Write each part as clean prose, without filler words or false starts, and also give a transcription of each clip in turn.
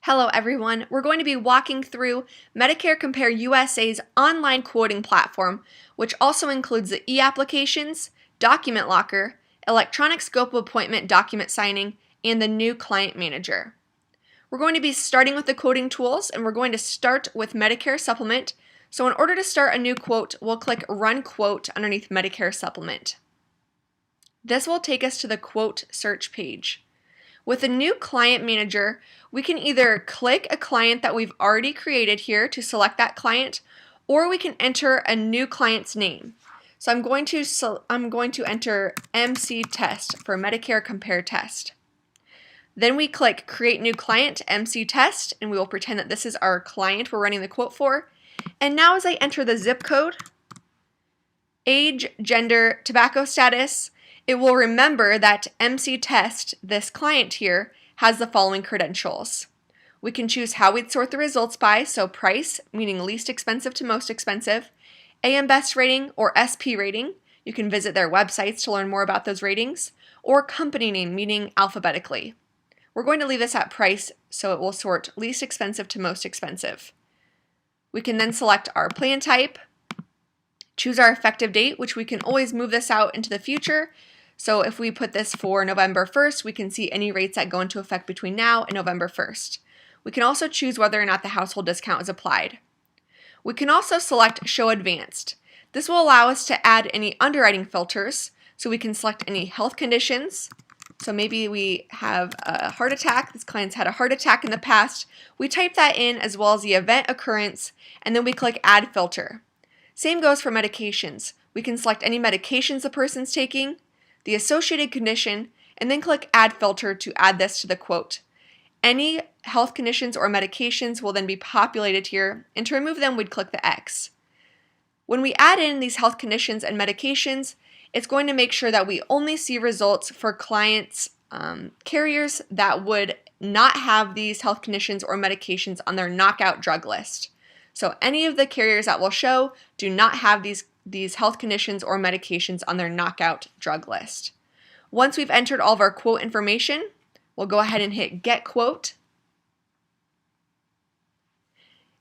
Hello everyone, we're going to be walking through Medicare Compare USA's online quoting platform, which also includes the e-applications, document locker, electronic scope of appointment document signing, and the new client manager. We're going to be starting with the quoting tools, and we're going to start with Medicare Supplement. So in order to start a new quote, we'll click Run Quote underneath Medicare Supplement. This will take us to the quote search page. With the new client manager, we can either click a client that we've already created here to select that client, or we can enter a new client's name. So I'm going to enter MC Test for Medicare Compare Test. Then we click Create New Client, MC Test, and we will pretend that this is our client we're running the quote for. And now as I enter the zip code, age, gender, tobacco status, it will remember that MC Test, this client here, has the following credentials. We can choose how we'd sort the results by, so price, meaning least expensive to most expensive, AM Best rating or SP rating. You can visit their websites to learn more about those ratings, or company name, meaning alphabetically. We're going to leave this at price, so it will sort least expensive to most expensive. We can then select our plan type, choose our effective date, which we can always move this out into the future. So if we put this for November 1st, we can see any rates that go into effect between now and November 1st. We can also choose whether or not the household discount is applied. We can also select Show Advanced. This will allow us to add any underwriting filters, so we can select any health conditions. So maybe we have a heart attack. This client's had a heart attack in the past. We type that in as well as the event occurrence, and then we click Add Filter. Same goes for medications. We can select any medications the person's taking, the associated condition, and then click Add Filter to add this to the quote. Any health conditions or medications will then be populated here, and to remove them, we'd click the X. When we add in these health conditions and medications, it's going to make sure that we only see results for clients, carriers that would not have these health conditions or medications on their knockout drug list. So any of the carriers that will show do not have these health conditions or medications on their knockout drug list. Once we've entered all of our quote information, we'll go ahead and hit Get Quote.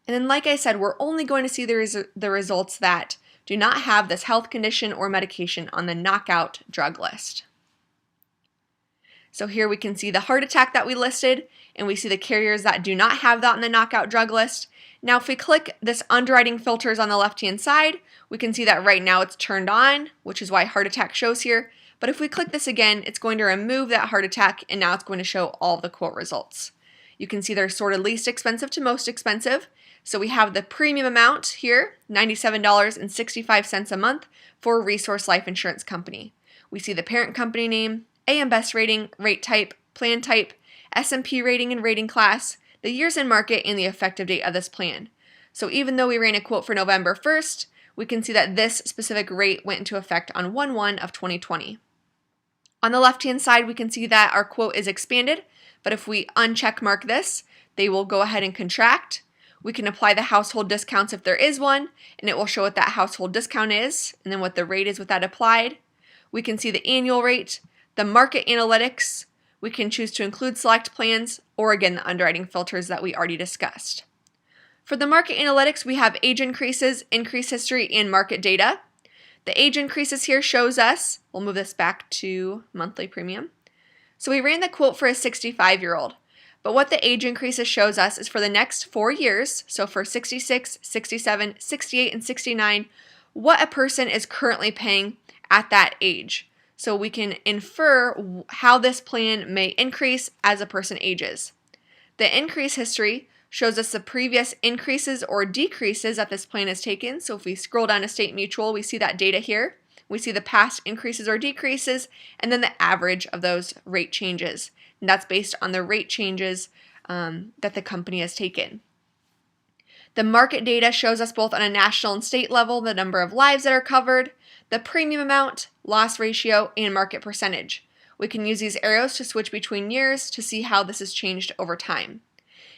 And then like I said, we're only going to see the results that do not have this health condition or medication on the knockout drug list. So here we can see the heart attack that we listed, and we see the carriers that do not have that on the knockout drug list. Now if we click this underwriting filters on the left-hand side, we can see that right now it's turned on, which is why heart attack shows here. But if we click this again, it's going to remove that heart attack, and now it's going to show all of the quote results. You can see they're sorted least expensive to most expensive. So we have the premium amount here, $97.65 a month for Resource Life Insurance Company. We see the parent company name, AM Best rating, rate type, plan type, S&P rating and rating class, the years in market, and the effective date of this plan. So even though we ran a quote for November 1st, we can see that this specific rate went into effect on 1/1 of 2020. On the left-hand side, we can see that our quote is expanded, but if we uncheck mark this, they will go ahead and contract. We can apply the household discounts if there is one, and it will show what that household discount is, and then what the rate is with that applied. We can see the annual rate, the market analytics. We can choose to include select plans, or again, the underwriting filters that we already discussed. For the market analytics, we have age increases, increase history, and market data. The age increases here shows us, we'll move this back to monthly premium. So we ran the quote for a 65-year-old. But what the age increases shows us is for the next 4 years, so for 66, 67, 68, and 69, what a person is currently paying at that age. So we can infer how this plan may increase as a person ages. The increase history shows us the previous increases or decreases that this plan has taken. So if we scroll down to State Mutual, we see that data here. We see the past increases or decreases, and then the average of those rate changes. And that's based on the rate changes that the company has taken. The market data shows us both on a national and state level the number of lives that are covered, the premium amount, loss ratio, and market percentage. We can use these arrows to switch between years to see how this has changed over time.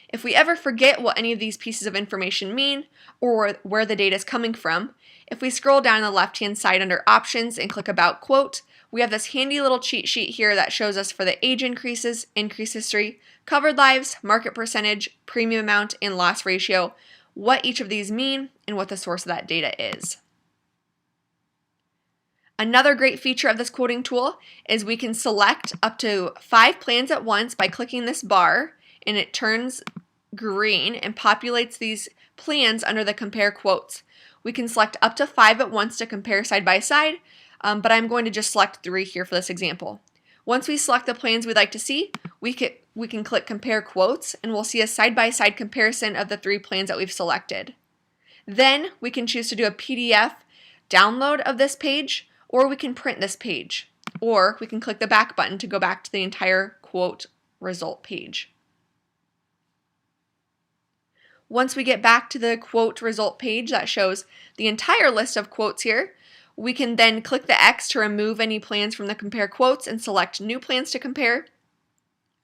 If we ever forget what any of these pieces of information mean or where the data is coming from, if we scroll down the left-hand side under Options and click About Quote, we have this handy little cheat sheet here that shows us for the age increases, increase history, covered lives, market percentage, premium amount, and loss ratio, what each of these mean, and what the source of that data is. Another great feature of this quoting tool is we can select up to 5 plans at once by clicking this bar, and it turns green and populates these plans under the compare quotes. We can select up to 5 at once to compare side by side, but I'm going to just select 3 here for this example. Once we select the plans we'd like to see, we can click compare quotes, and we'll see a side-by-side comparison of the 3 plans that we've selected. Then we can choose to do a PDF download of this page, or we can print this page, or we can click the back button to go back to the entire quote result page. Once we get back to the quote result page that shows the entire list of quotes here, we can then click the X to remove any plans from the compare quotes and select new plans to compare,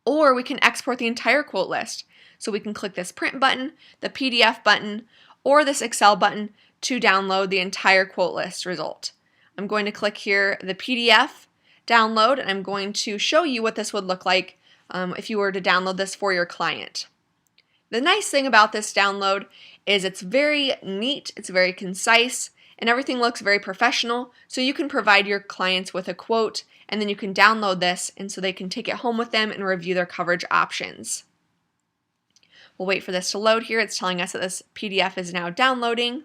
or we can export the entire quote list. So we can click this print button, the PDF button, or this Excel button to download the entire quote list result. I'm going to click here the PDF download, and I'm going to show you what this would look like if you were to download this for your client. The nice thing about this download is it's very neat, it's very concise, and everything looks very professional, so you can provide your clients with a quote, and then you can download this, and so they can take it home with them and review their coverage options. We'll wait for this to load here. It's telling us that this PDF is now downloading.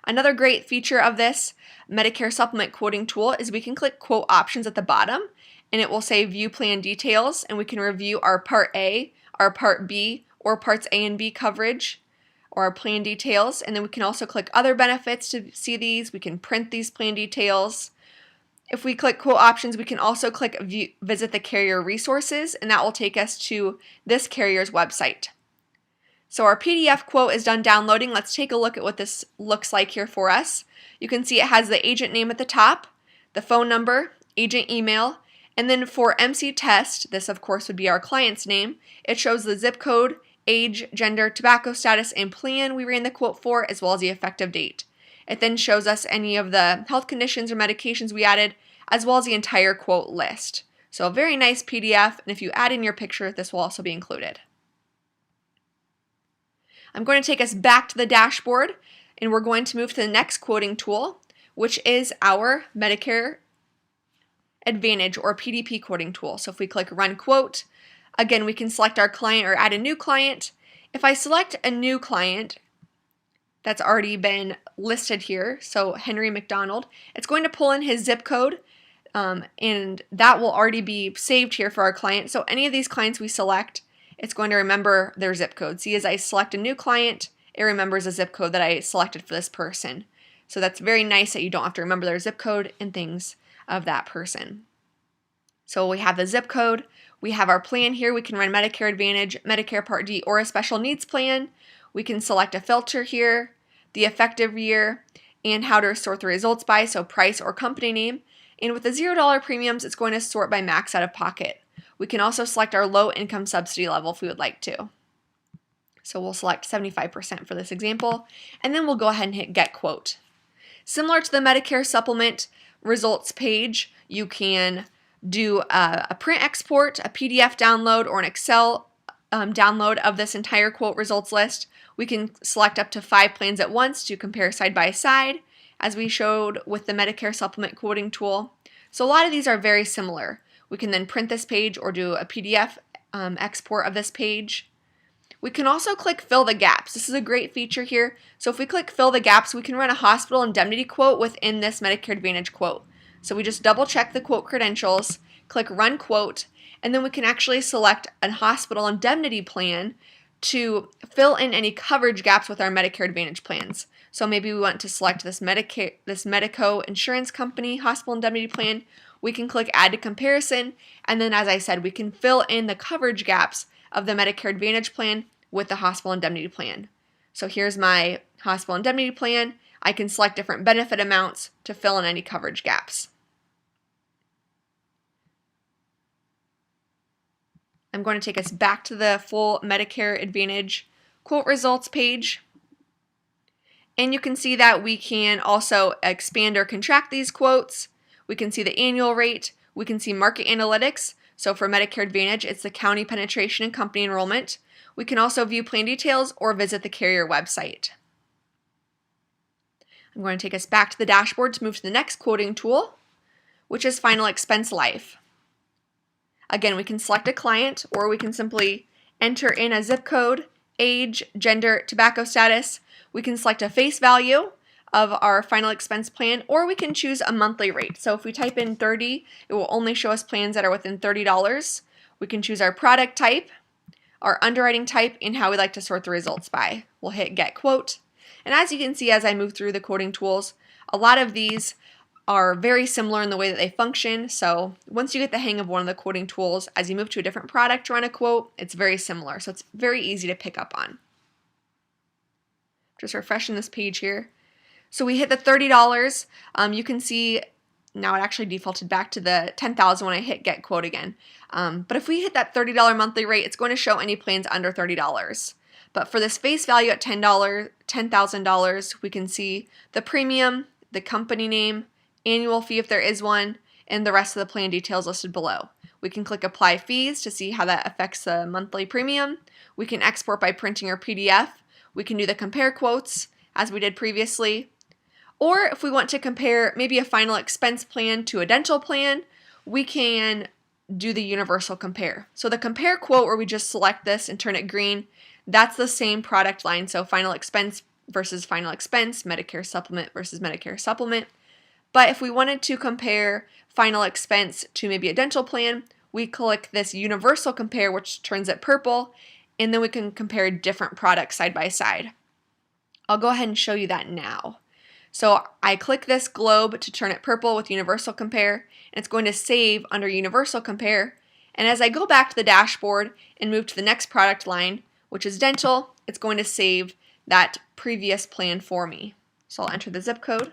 Another great feature of this Medicare Supplement quoting tool is we can click quote options at the bottom, and it will say view plan details, and we can review our Part A, our Part B, or Parts A and B coverage, or our plan details. And then we can also click other benefits to see these. We can print these plan details. If we click quote options, we can also click visit the carrier resources, and that will take us to this carrier's website. So our PDF quote is done downloading. Let's take a look at what this looks like here for us. You can see it has the agent name at the top, the phone number, agent email, and then for MC Test, this of course would be our client's name, it shows the zip code, age, gender, tobacco status, and plan we ran the quote for, as well as the effective date. It then shows us any of the health conditions or medications we added, as well as the entire quote list. So a very nice PDF, and if you add in your picture, this will also be included. I'm going to take us back to the dashboard, and we're going to move to the next quoting tool, which is our Medicare Advantage or PDP quoting tool. So if we click Run Quote, again, we can select our client or add a new client. If I select a new client that's already been listed here, so Henry McDonald, it's going to pull in his zip code, and that will already be saved here for our client. So any of these clients we select, it's going to remember their zip code. See, as I select a new client, it remembers a zip code that I selected for this person. So that's very nice that you don't have to remember their zip code and things of that person. So we have the zip code, we have our plan here. We can run Medicare Advantage, Medicare Part D, or a special needs plan. We can select a filter here, the effective year, and how to sort the results by, so price or company name. And with the $0 premiums, it's going to sort by max out of pocket. We can also select our low income subsidy level if we would like to. So we'll select 75% for this example, and then we'll go ahead and hit Get Quote. Similar to the Medicare Supplement results page, you can do a print export, a PDF download, or an Excel download of this entire quote results list. We can select up to 5 plans at once to compare side by side, as we showed with the Medicare Supplement quoting tool. So a lot of these are very similar. We can then print this page or do a PDF export of this page. We can also click Fill the Gaps. This is a great feature here. So if we click Fill the Gaps, we can run a hospital indemnity quote within this Medicare Advantage quote. So we just double check the quote credentials, click Run Quote, and then we can actually select a hospital indemnity plan to fill in any coverage gaps with our Medicare Advantage plans. So maybe we want to select this Medico insurance company hospital indemnity plan. We can click Add to Comparison, and then as I said, we can fill in the coverage gaps of the Medicare Advantage plan with the hospital indemnity plan. So here's my hospital indemnity plan. I can select different benefit amounts to fill in any coverage gaps. I'm going to take us back to the full Medicare Advantage quote results page. And you can see that we can also expand or contract these quotes. We can see the annual rate. We can see market analytics. So for Medicare Advantage, it's the county penetration and company enrollment. We can also view plan details or visit the carrier website. I'm going to take us back to the dashboard to move to the next quoting tool, which is Final Expense Life. Again, we can select a client, or we can simply enter in a zip code, age, gender, tobacco status. We can select a face value of our final expense plan, or we can choose a monthly rate. So if we type in 30, it will only show us plans that are within $30. We can choose our product type, our underwriting type, and how we like to sort the results by. We'll hit Get Quote. And as you can see, as I move through the quoting tools, a lot of these are very similar in the way that they function. So once you get the hang of one of the quoting tools, as you move to a different product to run a quote, it's very similar. So it's very easy to pick up on. Just refreshing this page here. So we hit the $30. You can see now it actually defaulted back to the $10,000 when I hit Get Quote again. But if we hit that $30 monthly rate, it's going to show any plans under $30. But for this face value at $10,000, we can see the premium, the company name, annual fee if there is one, and the rest of the plan details listed below. We can click Apply Fees to see how that affects the monthly premium. We can export by printing or PDF. We can do the compare quotes as we did previously. Or if we want to compare maybe a final expense plan to a dental plan, we can do the universal compare. So the compare quote, where we just select this and turn it green, that's the same product line. So final expense versus final expense, Medicare Supplement versus Medicare Supplement. But if we wanted to compare final expense to maybe a dental plan, we click this universal compare, which turns it purple, and then we can compare different products side by side. I'll go ahead and show you that now. So I click this globe to turn it purple with universal compare, and it's going to save under universal compare. And as I go back to the dashboard and move to the next product line, which is dental, it's going to save that previous plan for me. So I'll enter the zip code,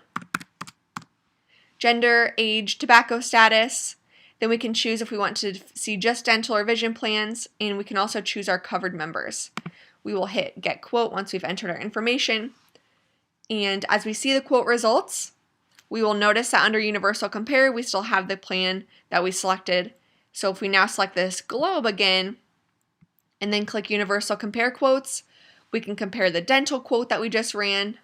gender, age, tobacco status. Then we can choose if we want to see just dental or vision plans, and we can also choose our covered members. We will hit Get Quote once we've entered our information. And as we see the quote results, we will notice that under Universal Compare, we still have the plan that we selected. So if we now select this globe again, and then click Universal Compare Quotes, we can compare the dental quote that we just ran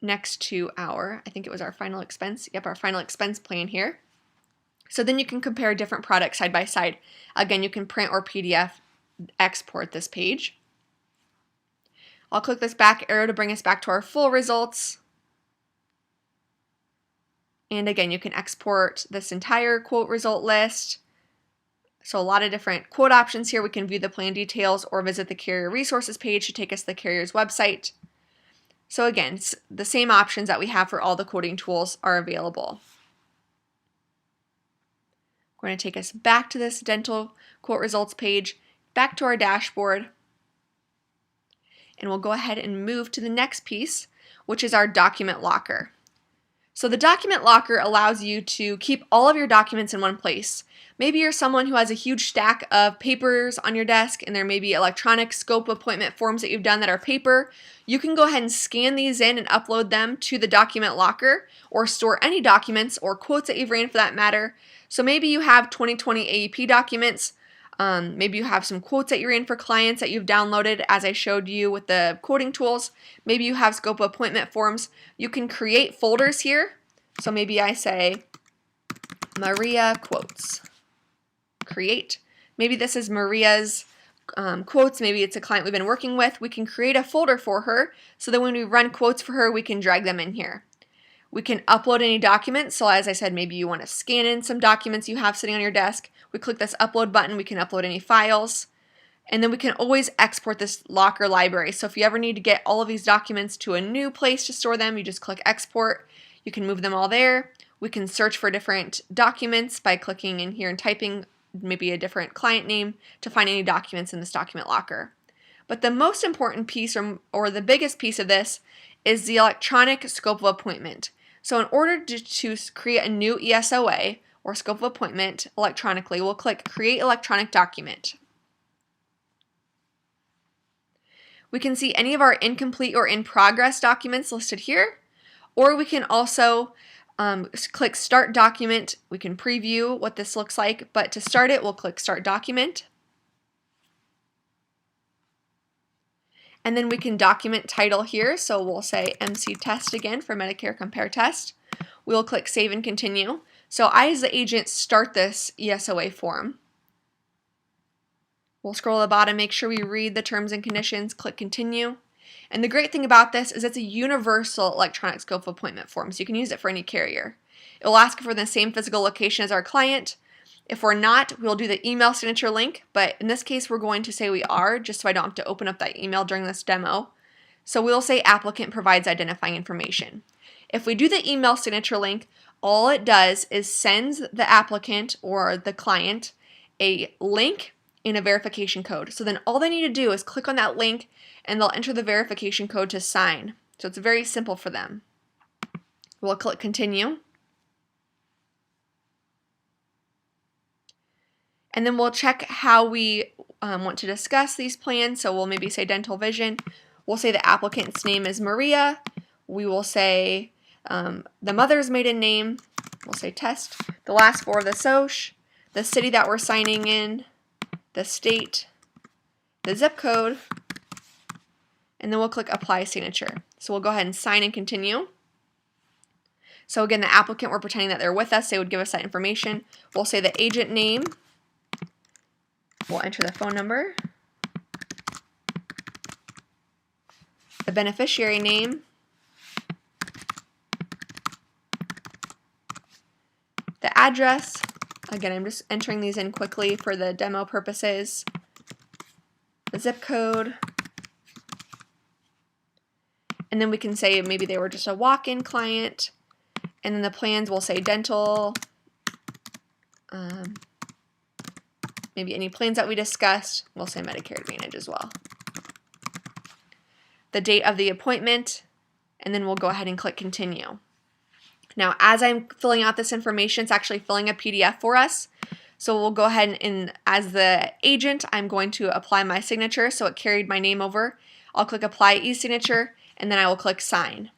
next to our, I think it was our final expense. Yep, our final expense plan here. So then you can compare different products side by side. Again, you can print or PDF export this page. I'll click this back arrow to bring us back to our full results. And again, you can export this entire quote result list. So a lot of different quote options here. We can view the plan details or visit the carrier resources page to take us to the carrier's website. So again, the same options that we have for all the quoting tools are available. We're going to take us back to this dental quote results page, back to our dashboard, and we'll go ahead and move to the next piece, which is our document locker. So the document locker allows you to keep all of your documents in one place. Maybe you're someone who has a huge stack of papers on your desk, and there may be electronic scope appointment forms that you've done that are paper. You can go ahead and scan these in and upload them to the document locker, or store any documents or quotes that you've ran for that matter. So maybe you have 2020 AEP documents. Maybe you have some quotes that you ran for clients that you've downloaded as I showed you with the quoting tools. Maybe you have scope appointment forms. You can create folders here. So maybe I say Maria Quotes. Create. Maybe this is Maria's quotes. Maybe it's a client we've been working with. We can create a folder for her so that when we run quotes for her, we can drag them in here. We can upload any documents. So as I said, maybe you want to scan in some documents you have sitting on your desk. We click this upload button. We can upload any files. And then we can always export this locker library. So if you ever need to get all of these documents to a new place to store them, you just click export. You can move them all there. We can search for different documents by clicking in here and typing maybe a different client name to find any documents in this document locker. But the most important piece or the biggest piece of this is the electronic scope of appointment. So in order to create a new ESOA or scope of appointment electronically, we'll click Create Electronic Document. We can see any of our incomplete or in progress documents listed here, or we can also click Start Document. We can preview what this looks like, but to start it, we'll click Start Document. And then we can document title here, so we'll say MC Test again for Medicare Compare Test. We'll click Save and Continue. So I, as the agent, start this ESOA form. We'll scroll to the bottom, make sure we read the terms and conditions, click Continue. And the great thing about this is it's a universal electronic scope of appointment form, so you can use it for any carrier. It will ask for the same physical location as our client. If we're not, we'll do the email signature link, but in this case we're going to say we are, just so I don't have to open up that email during this demo. So we'll say applicant provides identifying information. If we do the email signature link, all it does is sends the applicant or the client a link and a verification code. So then all they need to do is click on that link and they'll enter the verification code to sign. So it's very simple for them. We'll click Continue. And then we'll check how we want to discuss these plans. So we'll maybe say dental vision. We'll say the applicant's name is Maria. We will say the mother's maiden name. We'll say test. The last four of the SOCH. The city that we're signing in. The state. The zip code. And then we'll click Apply Signature. So we'll go ahead and sign and continue. So again, the applicant, we're pretending that they're with us. They would give us that information. We'll say the agent name. We'll enter the phone number, the beneficiary name, the address. Again, I'm just entering these in quickly for the demo purposes, the zip code, and then we can say maybe they were just a walk-in client, and then the plans will say dental, maybe any plans that we discussed, we'll say Medicare Advantage as well. The date of the appointment, and then we'll go ahead and click Continue. Now, as I'm filling out this information, it's actually filling a PDF for us. So we'll go ahead and as the agent, I'm going to apply my signature, so it carried my name over. I'll click Apply e-signature, and then I will click Sign.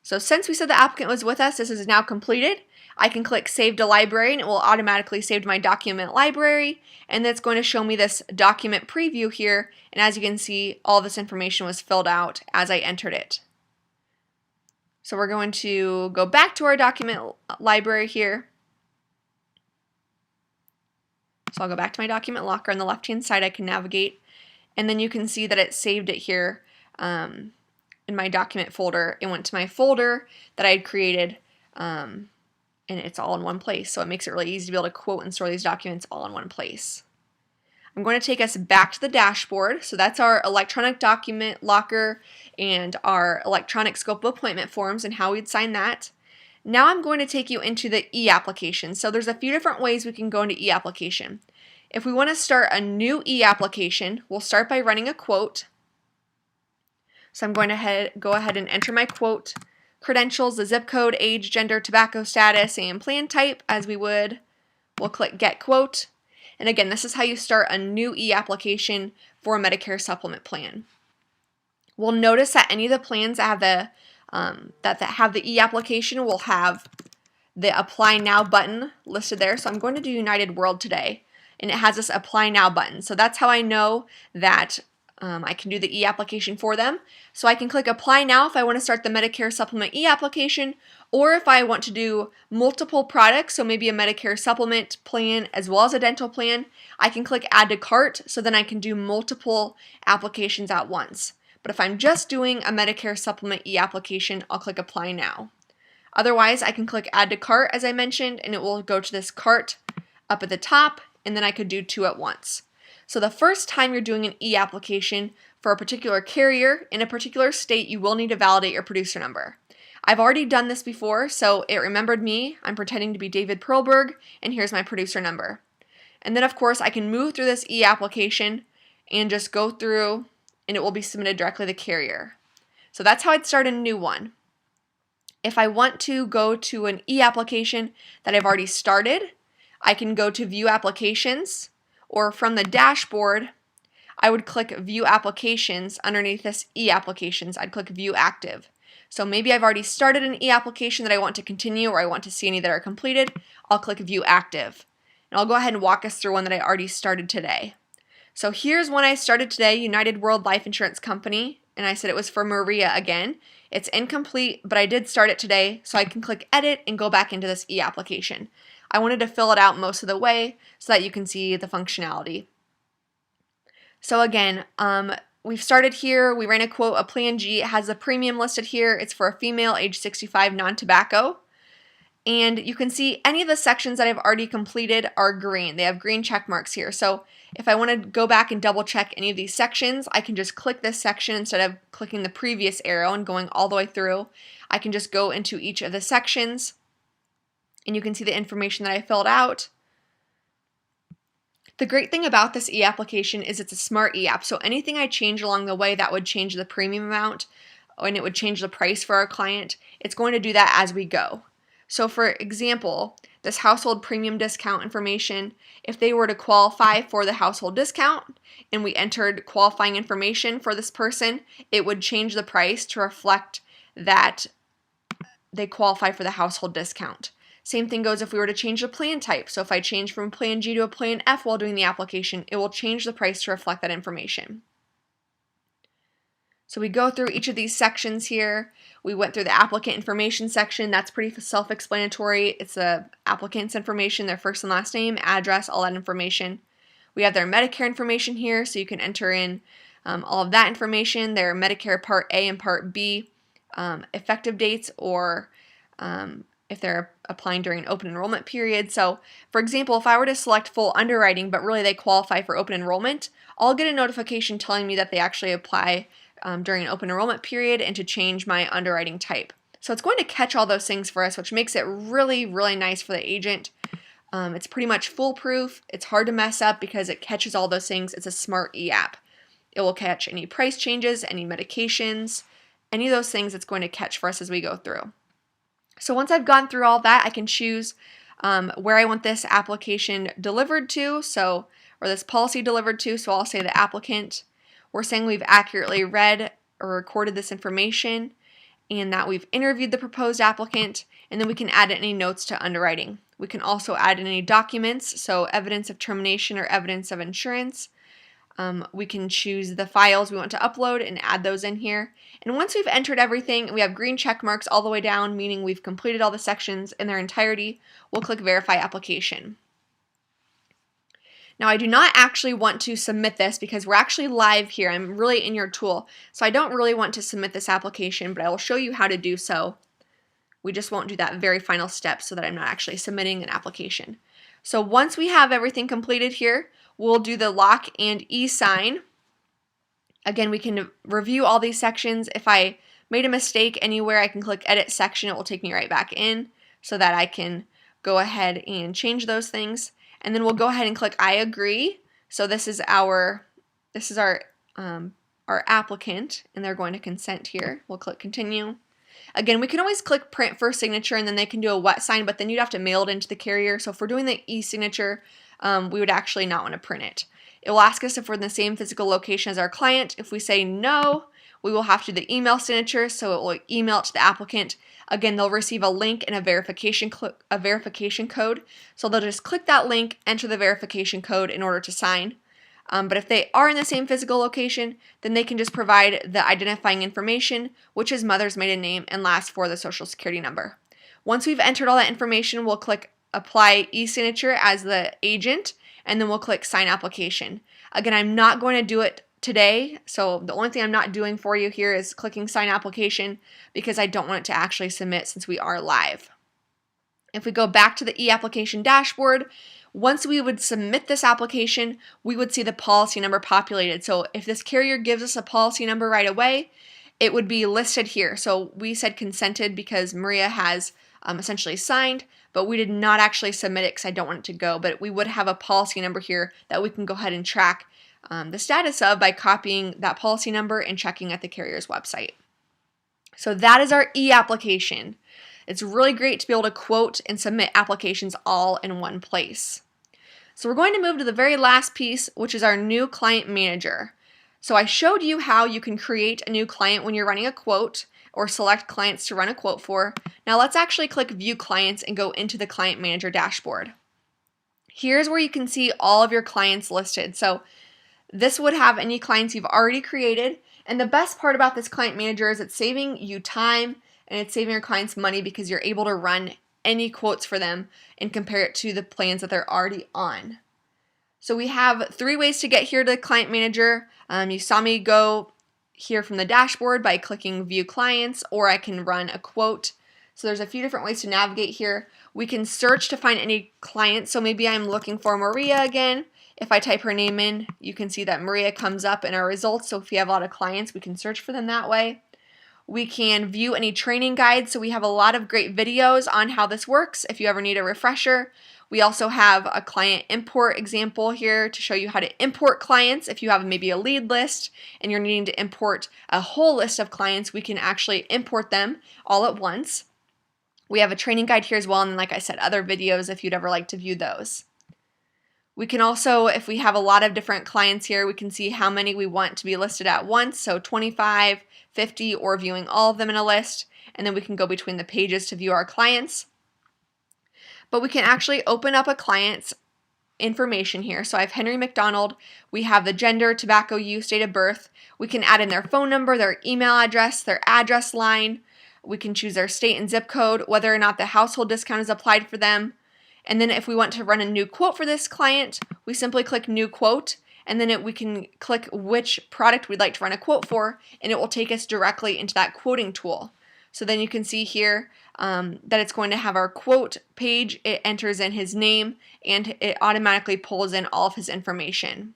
So since we said the applicant was with us, this is now completed. I can click Save to Library and it will automatically save to my document library, and it's going to show me this document preview here, and as you can see, all this information was filled out as I entered it. So we're going to go back to our document library here. So I'll go back to my document locker. On the left hand side I can navigate, and then you can see that it saved it here in my document folder. It went to my folder that I had created, and it's all in one place, so it makes it really easy to be able to quote and store these documents all in one place. I'm going to take us back to the dashboard. So that's our electronic document locker and our electronic scope of appointment forms and how we'd sign that. Now I'm going to take you into the e-application. So there's a few different ways we can go into e-application. If we want to start a new e-application, we'll start by running a quote. So I'm going to go ahead and enter my quote. Credentials, the zip code, age, gender, tobacco status, and plan type as we would. We'll click Get Quote. And again, this is how you start a new e-application for a Medicare Supplement plan. We'll notice that any of the plans that have the e-application will have the Apply Now button listed there. So I'm going to do United World today, and it has this Apply Now button. So that's how I know that I can do the e-application for them. So I can click Apply Now if I want to start the Medicare Supplement e-application, or if I want to do multiple products, so maybe a Medicare Supplement plan as well as a dental plan, I can click Add to Cart, so then I can do multiple applications at once. But if I'm just doing a Medicare Supplement e-application, I'll click Apply Now. Otherwise, I can click Add to Cart, as I mentioned, and it will go to this cart up at the top, and then I could do two at once. So the first time you're doing an e-application for a particular carrier in a particular state, you will need to validate your producer number. I've already done this before, so it remembered me. I'm pretending to be David Perlberg, and here's my producer number. And then, of course, I can move through this e-application and just go through, and it will be submitted directly to the carrier. So that's how I'd start a new one. If I want to go to an e-application that I've already started, I can go to View Applications, or from the dashboard, I would click View Applications. Underneath this EApplications, I'd click View Active. So maybe I've already started an EApplication that I want to continue, or I want to see any that are completed. I'll click View Active. And I'll go ahead and walk us through one that I already started today. So here's one I started today, United World Life Insurance Company, and I said it was for Maria again. It's incomplete, but I did start it today, so I can click Edit and go back into this EApplication. I wanted to fill it out most of the way so that you can see the functionality. So again, we've started here. We ran a quote, a Plan G. It has the premium listed here. It's for a female, age 65, non-tobacco. And you can see any of the sections that I've already completed are green. They have green check marks here. So if I want to go back and double check any of these sections, I can just click this section instead of clicking the previous arrow and going all the way through. I can just go into each of the sections and you can see the information that I filled out. The great thing about this e-application is it's a smart e-app, so anything I change along the way that would change the premium amount and it would change the price for our client, it's going to do that as we go. So for example, this household premium discount information, if they were to qualify for the household discount and we entered qualifying information for this person, it would change the price to reflect that they qualify for the household discount. Same thing goes if we were to change the plan type. So if I change from Plan G to a Plan F while doing the application, it will change the price to reflect that information. So we go through each of these sections here. We went through the applicant information section. That's pretty self-explanatory. It's the applicant's information, their first and last name, address, all that information. We have their Medicare information here, so you can enter in all of that information, their Medicare Part A and Part B effective dates, or if they're applying during an open enrollment period. So, for example, if I were to select full underwriting, but really they qualify for open enrollment, I'll get a notification telling me that they actually apply during an open enrollment period and to change my underwriting type. So it's going to catch all those things for us, which makes it really, really nice for the agent. It's pretty much foolproof. It's hard to mess up because it catches all those things. It's a smart e-app. It will catch any price changes, any medications, any of those things it's going to catch for us as we go through. So once I've gone through all that, I can choose where I want this application delivered to, or this policy delivered to. So I'll say the applicant. We're saying we've accurately read or recorded this information and that we've interviewed the proposed applicant, and then we can add any notes to underwriting. We can also add in any documents, so evidence of termination or evidence of insurance. We can choose the files we want to upload and add those in here. And once we've entered everything, we have green check marks all the way down, meaning we've completed all the sections in their entirety. We'll click Verify Application. Now, I do not actually want to submit this because we're actually live here. I'm really in your tool. So I don't really want to submit this application, but I will show you how to do so. We just won't do that very final step so that I'm not actually submitting an application. So once we have everything completed here, we'll do the lock and e-sign. Again, we can review all these sections. If I made a mistake anywhere, I can click Edit Section. It will take me right back in so that I can go ahead and change those things. And then we'll go ahead and click I agree. So this is our applicant, and they're going to consent here. We'll click Continue. Again, we can always click Print for signature, and then they can do a wet sign, but then you'd have to mail it into the carrier. So if we're doing the e-signature, we would actually not want to print it. It will ask us if we're in the same physical location as our client. If we say no, we will have to do the email signature, so it will email it to the applicant. Again, they'll receive a link and a verification code. So they'll just click that link, enter the verification code in order to sign. But if they are in the same physical location, then they can just provide the identifying information, which is mother's maiden name and last four of the social security number. Once we've entered all that information, we'll click Apply e-signature as the agent, and then we'll click Sign Application. Again, I'm not going to do it today, so the only thing I'm not doing for you here is clicking Sign Application because I don't want it to actually submit since we are live. If we go back to the e-application dashboard, once we would submit this application, we would see the policy number populated. So if this carrier gives us a policy number right away, it would be listed here. So we said consented because Maria has essentially signed, but we did not actually submit it because I don't want it to go. But we would have a policy number here that we can go ahead and track the status of by copying that policy number and checking at the carrier's website. So that is our e-application. It's really great to be able to quote and submit applications all in one place. So we're going to move to the very last piece, which is our new client manager. So I showed you how you can create a new client when you're running a quote or select clients to run a quote for. Now let's actually click View Clients and go into the Client Manager dashboard. Here's where you can see all of your clients listed. So this would have any clients you've already created. And the best part about this Client Manager is it's saving you time and it's saving your clients money because you're able to run any quotes for them and compare it to the plans that they're already on. So we have 3 ways to get here to the Client Manager. You saw me go here from the dashboard by clicking View Clients, or I can run a quote. So there's a few different ways to navigate here. We can search to find any client. So maybe I'm looking for Maria again. If I type her name in, you can see that Maria comes up in our results. So if we have a lot of clients, we can search for them that way. We can view any training guides. So we have a lot of great videos on how this works if you ever need a refresher. We also have a client import example here to show you how to import clients. If you have maybe a lead list and you're needing to import a whole list of clients, we can actually import them all at once. We have a training guide here as well, and then, like I said, other videos if you'd ever like to view those. We can also, if we have a lot of different clients here, we can see how many we want to be listed at once, so 25, 50, or viewing all of them in a list, and then we can go between the pages to view our clients. But we can actually open up a client's information here. So I have Henry McDonald, we have the gender, tobacco use, date of birth. We can add in their phone number, their email address, their address line. We can choose their state and zip code, whether or not the household discount is applied for them. And then if we want to run a new quote for this client, we simply click New Quote, and then we can click which product we'd like to run a quote for, and it will take us directly into that quoting tool. So then you can see here that it's going to have our quote page. It enters in his name, and it automatically pulls in all of his information.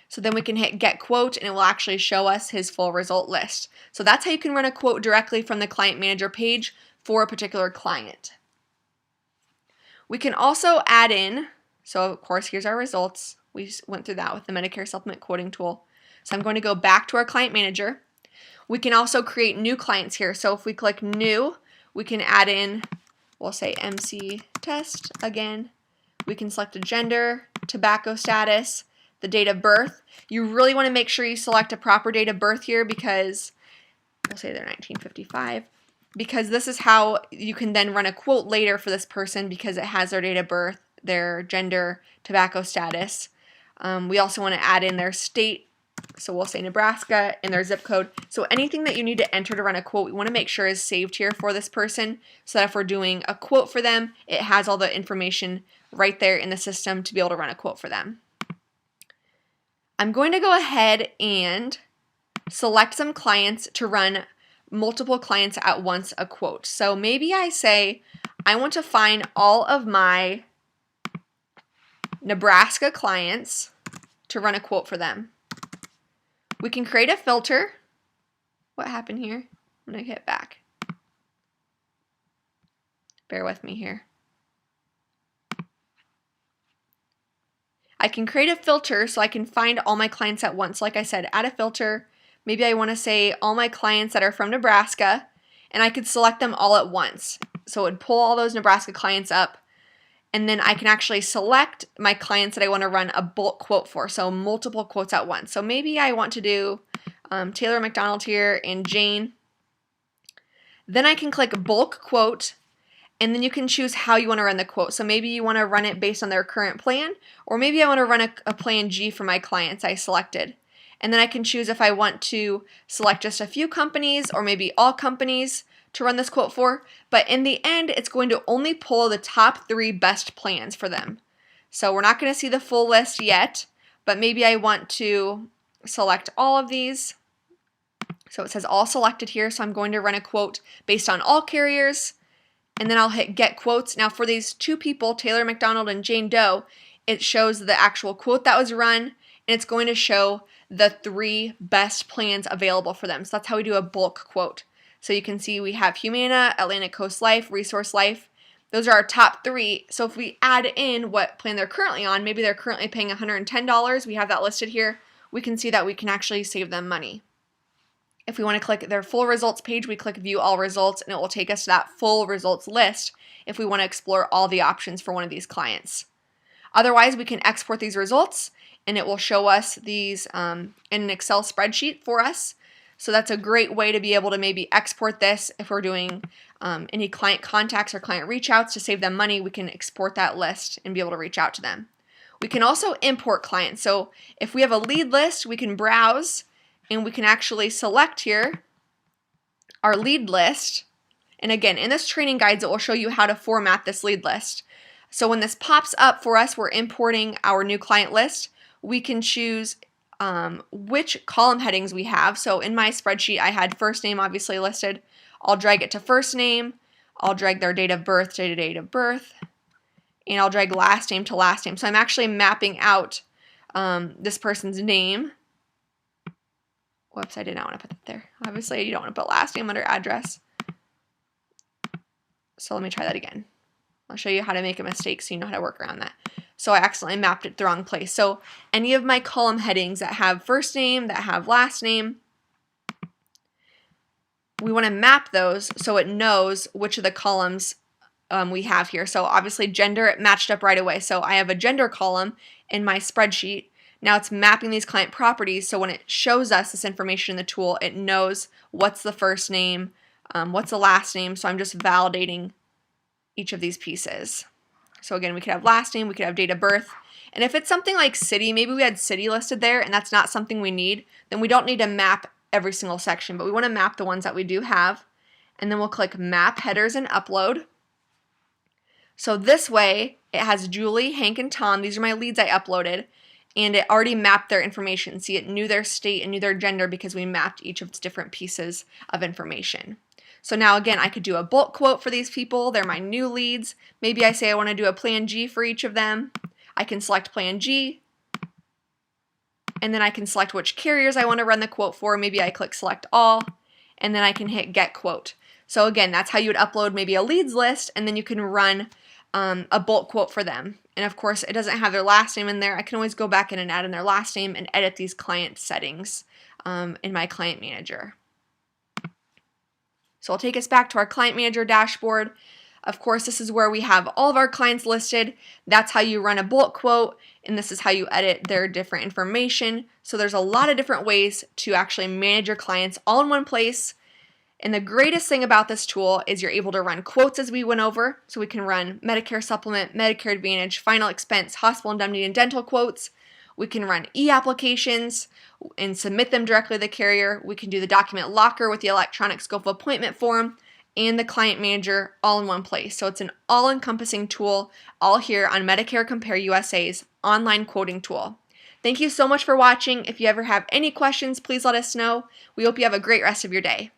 So then we can hit Get Quote, and it will actually show us his full result list. So that's how you can run a quote directly from the Client Manager page for a particular client. We can also add in, so of course here's our results. We went through that with the Medicare Supplement quoting tool. So I'm going to go back to our Client Manager. We can also create new clients here. So if we click New, we can add in, we'll say MC Test again. We can select a gender, tobacco status, the date of birth. You really want to make sure you select a proper date of birth here because, we'll say they're 1955. Because this is how you can then run a quote later for this person because it has their date of birth, their gender, tobacco status. We also want to add in their state, so we'll say Nebraska, and their zip code. So anything that you need to enter to run a quote, we want to make sure is saved here for this person so that if we're doing a quote for them, it has all the information right there in the system to be able to run a quote for them. I'm going to go ahead and select some clients to run multiple clients at once a quote. So maybe I say I want to find all of my Nebraska clients to run a quote for them. We can create a filter. What happened here? I'm going to hit back. Bear with me here. I can create a filter so I can find all my clients at once. Like I said, add a filter. Maybe I want to say all my clients that are from Nebraska, and I could select them all at once. So it would pull all those Nebraska clients up, and then I can actually select my clients that I want to run a bulk quote for, so multiple quotes at once. So maybe I want to do Taylor McDonald here and Jane. Then I can click bulk quote, and then you can choose how you want to run the quote. So maybe you want to run it based on their current plan, or maybe I want to run a plan G for my clients I selected. And then I can choose if I want to select just a few companies or maybe all companies to run this quote for. But in the end, it's going to only pull the top 3 best plans for them. So we're not going to see the full list yet, but maybe I want to select all of these. So it says all selected here. So I'm going to run a quote based on all carriers. And then I'll hit Get Quotes. Now for these 2 people, Taylor McDonald and Jane Doe, it shows the actual quote that was run, and it's going to show the 3 best plans available for them. So that's how we do a bulk quote. So you can see we have Humana, Atlantic Coast Life, Resource Life. Those are our top 3. So if we add in what plan they're currently on, maybe they're currently paying $110. We have that listed here. We can see that we can actually save them money. If we want to click their full results page, we click View All Results, and it will take us to that full results list. if we want to explore all the options for one of these clients. Otherwise, we can export these results and it will show us these in an Excel spreadsheet for us. So that's a great way to be able to maybe export this if we're doing any client contacts or client reach outs to save them money. We can export that list and be able to reach out to them. We can also import clients. So if we have a lead list, we can browse and we can actually select here our lead list. And again, in this training guides, it will show you how to format this lead list. So when this pops up for us, we're importing our new client list. We can choose which column headings we have. So in my spreadsheet, I had first name obviously listed. I'll drag it to first name. I'll drag their date of birth to date of birth. And I'll drag last name to last name. So I'm actually mapping out this person's name. Whoops, I did not want to put that there. Obviously, you don't want to put last name under address. So let me try that again. I'll show you how to make a mistake so you know how to work around that. So I accidentally mapped it the wrong place. So any of my column headings that have first name, that have last name, we want to map those so it knows which of the columns we have here. So obviously gender, it matched up right away. So I have a gender column in my spreadsheet. Now it's mapping these client properties, so when it shows us this information in the tool, it knows what's the first name, what's the last name. So I'm just validating each of these pieces. So again, we could have last name, we could have date of birth. And if it's something like city, maybe we had city listed there and that's not something we need, then we don't need to map every single section, but we want to map the ones that we do have. And then we'll click Map Headers and Upload. So this way, it has Julie, Hank, and Tom. These are my leads I uploaded. And it already mapped their information. See, it knew their state and knew their gender because we mapped each of its different pieces of information. So now again, I could do a bulk quote for these people. They're my new leads. Maybe I say I want to do a Plan G for each of them. I can select Plan G. And then I can select which carriers I want to run the quote for. Maybe I click Select All. And then I can hit Get Quote. So again, that's how you would upload maybe a leads list. And then you can run a bulk quote for them. And of course, it doesn't have their last name in there. I can always go back in and add in their last name and edit these client settings in my client manager. So I'll take us back to our client manager dashboard. Of course, this is where we have all of our clients listed. That's how you run a bulk quote, and this is how you edit their different information. So there's a lot of different ways to actually manage your clients all in one place. And the greatest thing about this tool is you're able to run quotes as we went over. So we can run Medicare Supplement, Medicare Advantage, final expense, hospital indemnity, and dental quotes. We can run e-applications and submit them directly to the carrier. We can do the document locker with the electronic scope of appointment form and the client manager all in one place. So it's an all-encompassing tool all here on Medicare Compare USA's online quoting tool. Thank you so much for watching. If you ever have any questions, please let us know. We hope you have a great rest of your day.